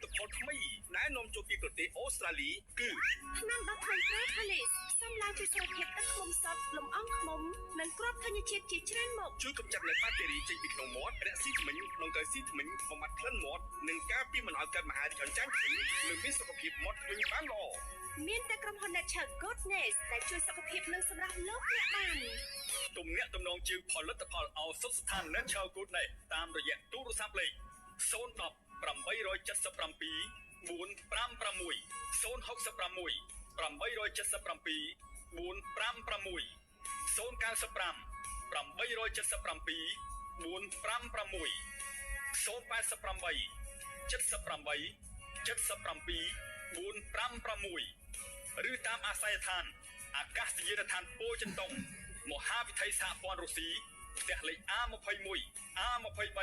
ลผลថ្មីណែនាំចូលពីប្រទេសអូស្ត្រាលីគឺថ្នាំដុសខាងក្រៅផាលីសសំឡើងពីសុខភាពទឹកឃ្មុំសត្វលំអងឃ្មុំនិងគ្រាប់ធញ្ញជាតិជាច្រើនមុខជួយកម្ចាត់នៅបាក់តេរីចេញពីក្នុងមាត់រកស៊ីធ្មេញក្នុងទៅស៊ីធ្មេញបំបត្តិក្លិនមាត់និងការពារមិនឲ្យកើតមហារីកអញ្ចាញធ្មេញនិងមានសុខភាពមាត់ធ្មេញបានល្អមានតែក្រុមហ៊ុន Nature Goodness ដែលជួយសុខភាពនិងសម្រស់លោកអ្នកបានទំនាក់ទំនងជាផលិតផលឱសថស្ថាន Nature Goodness តាមរយៈទូរស័ព្ទលេខ010 877 456 066 877 456 095 877 456 088 78 77 456ឬតាមអាស័យដ្ឋានអាកាសយានដ្ឋានពោធិ៍ចិនតុងមហាវិថីសហព័ន្ធរុស្ស៊ីផ្ទះលេខ A21 A23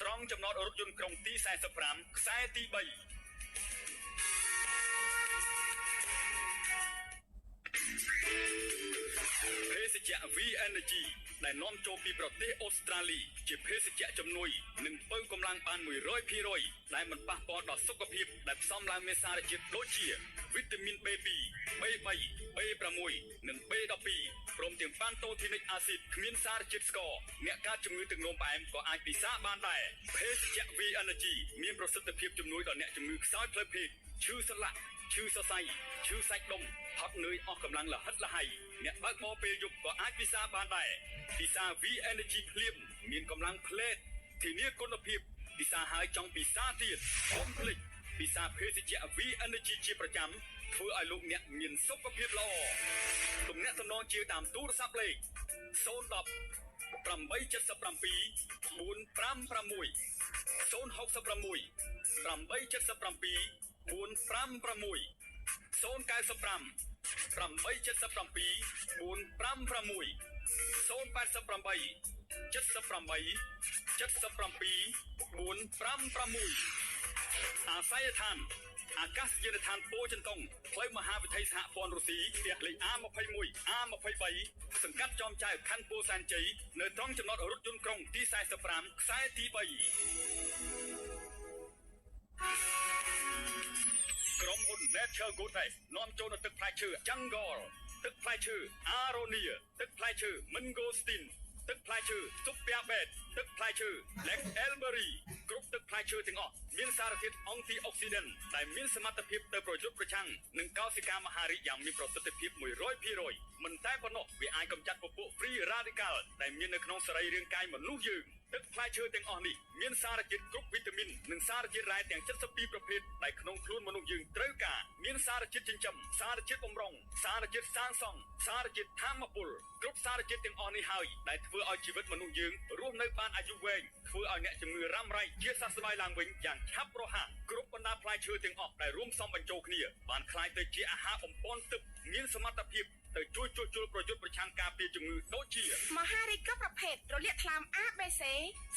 ត្រង់ចំណតរថយន្តក្រុងទី45ខ្សែទី3ភេសជ្ជៈ V Energy ដែលនាំចូលពីប្រទេសអូស្ត្រាលីជាភេសជ្ជៈជំនួយនិងពៅកម្លាំងបាន 100% ដែលមិនប៉ះពាល់ដល់សុខភាពដែលផ្សំឡើងមានសារជាតិដូចជាវីតាមីន B2 B3 B6 និង B12 ព្រមទាំងប៉ាន់តូធីនិកអាស៊ីតគ្មានសារជាតិស្ករអ្នកកើតជំងឺទឹកនោមផ្អែមក៏អាចពិសាបានដែរភេសជ្ជៈ V Energy មានប្រសិទ្ធភាពជំនួយដល់អ្នកជំងឺខ្សោយផ្លូវភេទឈឺសន្លាក់ឈឺសរសៃឈឺសាច់ដុំហត់នឿយអស់កម្លាំងលហិតលហៃអ្នកបើកបរពេលយប់ក៏អាចពិសាបានដែរពិសា V Energy ភ្លាមមានកម្លាំងផ្លេតធានាគុណភាពពិសាហើយចង់ពិសាទៀតកុំភ្លេចពិសាភេសជ្ជៈ V Energy ជាប្រចាំធ្វើឲ្យលោកអ្នកមានសុខភាពល្អទំនាក់ទំនងជាតាមទូរស័ព្ទលេខ010 877 456 066 877 456 095 877 456 088 78 77 456អាស័យដ្ឋានអាកាសយានដ្ឋានពោធិ៍ចិនតុងផ្លូវមហាវិថីសហព័ន្ធរុស្ស៊ីផ្ទះលេខ A21 A23 សង្កាត់ចោមចៅខណ្ឌពោធិ៍សែនជ័យនៅត្រង់ចំណតរថយន្តក្រុងទី45ខ្សែទី3ក្រុមហ៊ុន Nature Goodness នាំចូលនៅទឹកផ្លែឈើ Jungle ទឹកផ្លែឈើ Aronia ទឹកផ្លែឈើ Mangosteen ទឹកផ្លែឈើ Super Bed ទឹកផ្លែឈើ Black Elberry គ្រប់ទឹកផ្លែឈើទាំងអស់មានសារធាតុ Antioxidant ដែលមានសមត្ថភាពទៅប្រយុទ្ធប្រឆាំងនឹងកោសិកាមហារីកយ៉ាងមានប្រសិទ្ធភាព 100% មិនតែប៉ុណ្ណោះវាអាចកម្ចាត់ពពួក Free Radical ដែលមាននៅក្នុងសរីរាង្គកាយមនុស្សយើងទឹកផ្លែឈើទាំងអស់នេះមានសារជាតិគ្រប់វីតាមីននិងសារជាតិរ៉ែទាំង72ប្រភេទដែលក្នុងខ្លួនមនុស្សយើងត្រូវការមានសារជាតិចិញ្ចឹមសារជាតិបម្រុងសារជាតិសាងសង់សារជាតិធម្មពលគ្រប់សារជាតិទាំងអស់នេះហើយដែលធ្វើឲ្យជីវិតមនុស្សយើងរស់នៅបានអាយុវែងធ្វើឲ្យអ្នកជំងឺរ៉ាំរ៉ៃជាសះស្បើយឡើងវិញយ៉ាងឆាប់រហ័សគ្រប់បណ្ដាផ្លែឈើទាំងអស់ដែលរួមផ្សំបញ្ចូលគ្នាបានក្លាយទៅជាអាហារបំពេញទឹកមានសមត្ថភាពទៅជួយជួសជុលប្រយុទ្ធប្រឆាំងការពារជំងឺដូចជាមហារីកប្រភេទរលាកថ្លើម ABC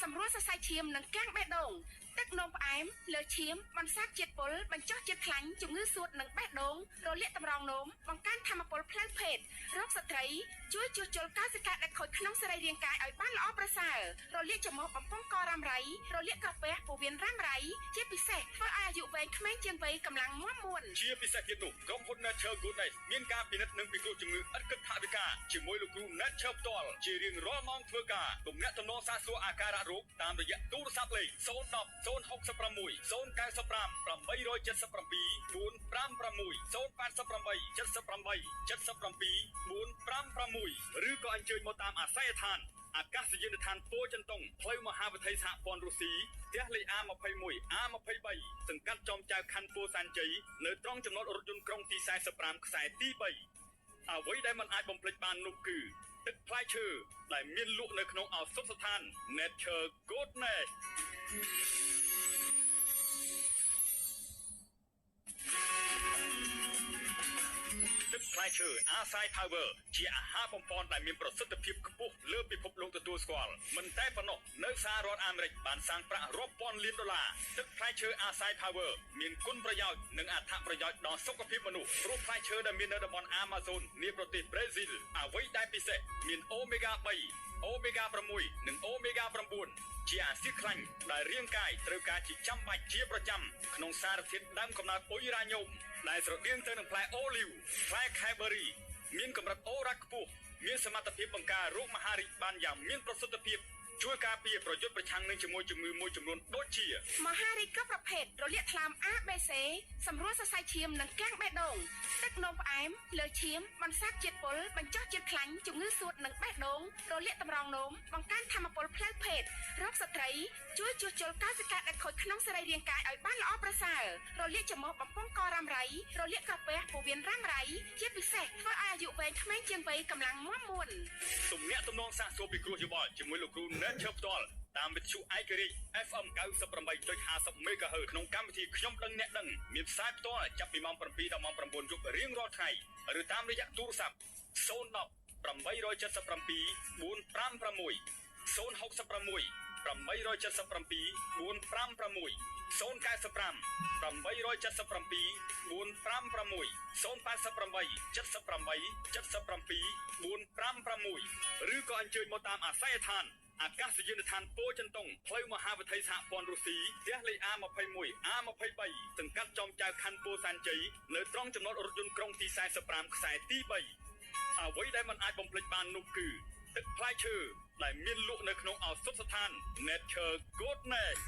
សម្រួលសរសៃឈាមនិងកាំងបេះដូងទឹកនោមផ្អែមលើឈាមបន្សាបជាតិពុលបញ្ចុះជាតិខ្លាញ់ជំងឺសួតនិងបេះដូងរលាកតម្រងនោមបង្កើនធម៌ពលផ្លូវភេទរោគស្ត្រីជួយជួសជុលកោសិកាដែលខូចក្នុងសរីរាង្គកាយឲ្យបានល្អប្រសើររលាកច្រមុះបំពង់ករ៉ាំរ៉ៃរលាកក្រពះពោះវៀនរ៉ាំរ៉ៃជាពិសេសធ្វើឲ្យអាយុវែងក្មេងជាងវ័យកម្លាំងមាំមួនជាពិសេសទៀតនោះក្រុមហ៊ុន Nature Goodness មានការពិនិត្យនិងពិគ្រោះជំងឺឥតគិតថវិកាជាមួយលោកគ្រូ Nature ផ្ទាល់ជារៀងរាល់ម៉ោងធ្វើការទំនាក់ទំនងសាកសួរអាការៈរោគតាមរយៈទូរស័ព្ទលេខ010 066 095 877 456 088 78 77 456ឬក៏អញ្ជើញមកតាមអាស័យដ្ឋានអាកាសយានដ្ឋានពោធិ៍ចិនតុងផ្លូវមហាវិថីសហព័ន្ធរុស្ស៊ីផ្ទះលេខ A21 A23 សង្កាត់ចោមចៅខណ្ឌពោធិ៍សែនជ័យនៅត្រង់ចំណតរថយន្តក្រុងទី45ខ្សែទី3អ្វីដែលមិនអាចបំភ្លេចបាននោះគឺទឹកផ្លែឈើដែលមានលក់នៅក្នុងឱសថស្ថាន Nature Goodnessទឹកផ្លែឈើ Acai Power ជាអាហារបំប៉នដែលមានប្រសិទ្ធភាពខ្ពស់លើពិភពលោកទទួលស្គាល់មិនតែប៉ុណ្ណោះនៅសហរដ្ឋអាមេរិកបានសាងប្រាក់រាប់ពាន់លានដុល្លារទឹកផ្លែឈើ Acai Power មានគុណប្រយោជន៍និងអត្ថប្រយោជន៍ដល់សុខភាពមនុស្សព្រោះផ្លែឈើដែលមាននៅតំបន់ Amazon នាប្រទេសប្រេស៊ីលអ្វីដែលពិសេសមាន Omega 3 អូមេហ្គា6និងអូមេហ្គា9ជាអាស៊ីតខ្លាញ់ដែលរាងកាយត្រូវការជាចាំបាច់ជាប្រចាំក្នុងសារធាតុដើមកំណើតអ៊ុយរ៉ាញ៉ូមដែលស្រដៀងទៅនឹងផ្លែអូលីវផ្លែខែបឺរីមានកម្រិតអូរ៉ាខ្ពស់មានសមត្ថភាពបង្ការរោគមហារីកបានយ៉ាងមានប្រសិទ្ធភាពជួយការពារប្រយុទ្ធប្រឆាំងនឹងជាមួយជំងឺមួយចំនួនដូចជាមហារីកគ្រប់ប្រភេទរលាកថ្លើម ABC សម្រួលសរសៃឈាមនិងកាំងបេះដូងទឹកនោមផ្អែមលើឈាមបន្សាបជាតិពុលបញ្ចុះជាតិខ្លាញ់ជំងឺសួតនិងបេះដូងរលាកតម្រងនោមបង្កើនធម៌ពលផ្លូវភេទរោគស្ត្រីជួយជួសជុលកោសិកាដែលខូចក្នុងសរីរាង្គកាយឲ្យបានល្អប្រសើររលាកច្រមុះបំពង់ករ៉ាំរ៉ៃរលាកក្រពះពោះវៀនរ៉ាំរ៉ៃជាពិសេសធ្វើឲ្យអាយុវែងក្មេងជាងវ័យកម្លាំងមាំមួនទំនាក់ទំនងសាកសួរពីគ្រូយោបល់ជាមួយលោកគ្រូណេតឈើផ្ទាល់តាមវិទ្យុឯករាជ្យ FM 98.50 MHz ក្នុងកម្មវិធីខ្ញុំដឹងអ្នកដឹងមានផ្សាយផ្ទាល់ចាប់ពីម៉ោង 7 ដល់ម៉ោង 9 យប់រៀងរាល់ថ្ងៃឬតាមរយៈទូរស័ព្ទ010 877 456 066 877 456 095 877 456 088 78 77 456ឬក៏អញ្ជើញមកតាមអាស័យដ្ឋានអាកាសយានដ្ឋានពោធិ៍ចិនតុងផ្លូវមហាវិថីសហព័ន្ធរុស្ស៊ីផ្ទះលេខ A21 A23 សង្កាត់ចំចៅខណ្ឌពោធិ៍សែនជ័យនៅត្រង់ចំណតរថយន្តក្រុងទី45ខ្សែទី3អ្វីដែលមិនអាចបំភ្លេចបាននោះគឺទឹកផ្លែឈើដែលមានលក់នៅក្នុងឱសថស្ថាន Nature Goodness